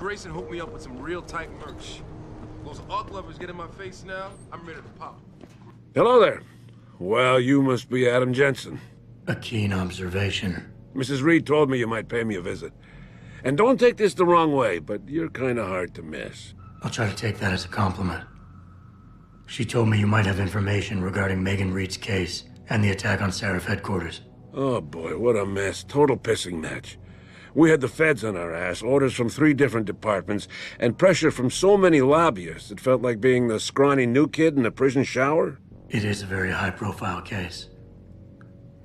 Grayson hooked me up with some real tight merch. Those arc lovers get in my face now, I'm ready to pop. Hello there. Well, you must be Adam Jensen. A keen observation. Mrs. Reed told me you might pay me a visit. And don't take this the wrong way, but you're kind of hard to miss. I'll try to take that as a compliment. She told me you might have information regarding Megan Reed's case and the attack on Seraph headquarters. Oh boy, what a mess. Total pissing match. We had the feds on our ass, orders from 3 different departments, and pressure from so many lobbyists it felt like being the scrawny new kid in a prison shower. It is a very high-profile case.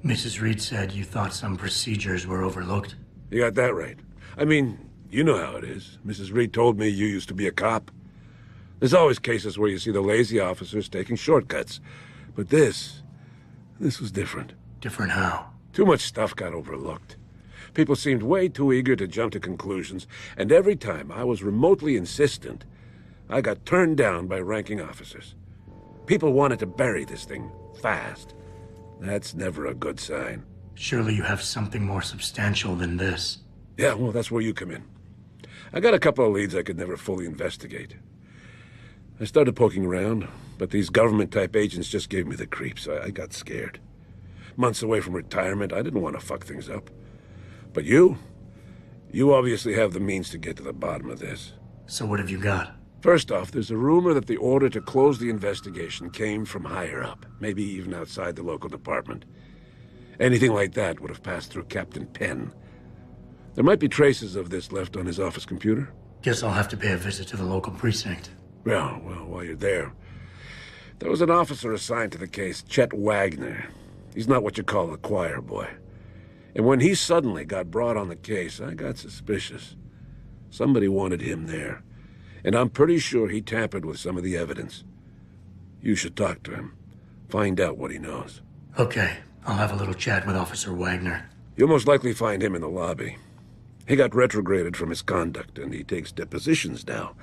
Mrs. Reed said you thought some procedures were overlooked. You got that right. I mean, you know how it is. Mrs. Reed told me you used to be a cop. There's always cases where you see the lazy officers taking shortcuts. But this was different. Different how? Too much stuff got overlooked. People seemed way too eager to jump to conclusions, and every time I was remotely insistent, I got turned down by ranking officers. People wanted to bury this thing fast. That's never a good sign. Surely you have something more substantial than this. Yeah, well, that's where you come in. I got a couple of leads I could never fully investigate. I started poking around, but these government-type agents just gave me the creeps. I got scared. Months away from retirement, I didn't want to fuck things up. But you obviously have the means to get to the bottom of this. So what have you got? First off, there's a rumor that the order to close the investigation came from higher up, maybe even outside the local department. Anything like that would have passed through Captain Penn. There might be traces of this left on his office computer. Guess I'll have to pay a visit to the local precinct. Well, while you're there, there was an officer assigned to the case, Chet Wagner. He's not what you call a choir boy. And when he suddenly got brought on the case, I got suspicious. Somebody wanted him there. And I'm pretty sure he tampered with some of the evidence. You should talk to him. Find out what he knows. Okay, I'll have a little chat with Officer Wagner. You'll most likely find him in the lobby. He got retrograded from his conduct, and he takes depositions now.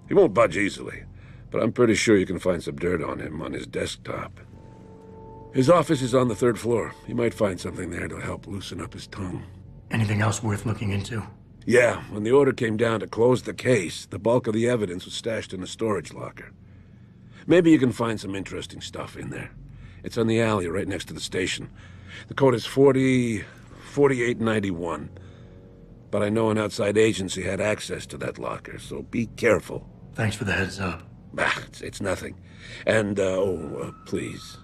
He won't budge easily, but I'm pretty sure you can find some dirt on him on his desktop. His office is on the 3rd floor. You might find something there to help loosen up his tongue. Anything else worth looking into? Yeah, when the order came down to close the case, the bulk of the evidence was stashed in a storage locker. Maybe you can find some interesting stuff in there. It's on the alley right next to the station. The code is 4891. But I know an outside agency had access to that locker, so be careful. Thanks for the heads up. It's nothing. And, please,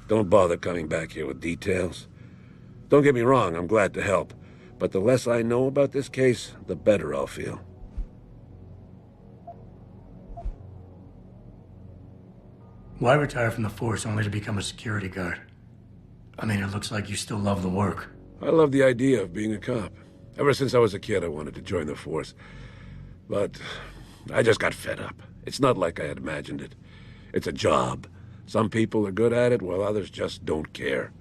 don't bother coming back here with details. Don't get me wrong, I'm glad to help. But the less I know about this case, the better I'll feel. Why retire from the force only to become a security guard? I mean, it looks like you still love the work. I love the idea of being a cop. Ever since I was a kid, I wanted to join the force. But I just got fed up. It's not like I had imagined it. It's a job. Some people are good at it, while others just don't care.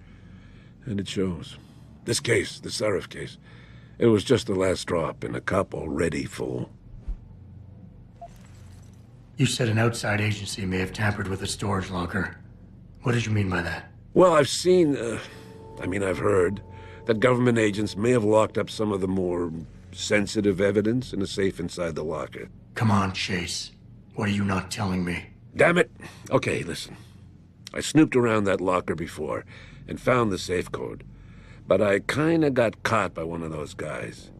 And it shows. This case, the Seraph case, it was just the last drop in a cup already full. You said an outside agency may have tampered with a storage locker. What did you mean by that? Well, I've heard that government agents may have locked up some of the more sensitive evidence in a safe inside the locker. Come on, Chase. What are you not telling me? Damn it! Okay, listen. I snooped around that locker before and found the safe code. But I kinda got caught by one of those guys.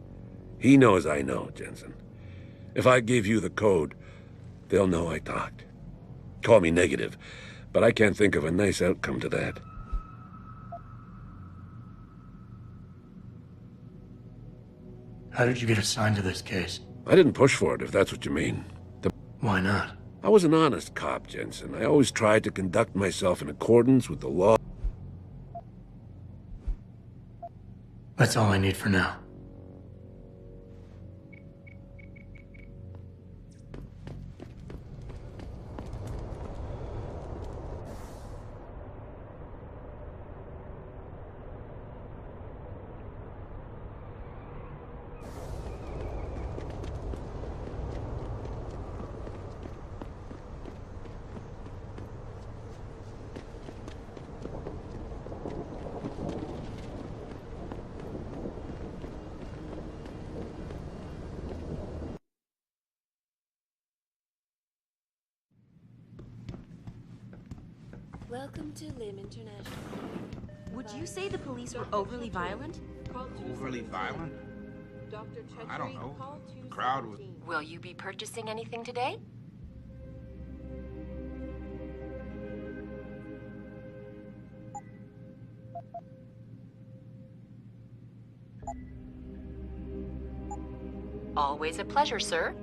He knows I know, Jensen. If I give you the code, they'll know I talked. Call me negative, but I can't think of a nice outcome to that. How did you get assigned to this case? I didn't push for it, if that's what you mean. Why not? I was an honest cop, Jensen. I always tried to conduct myself in accordance with the law. That's all I need for now. Welcome to Lim International. Would you say the police were overly violent? Overly violent? I don't know. The crowd was... Will you be purchasing anything today? Always a pleasure, sir.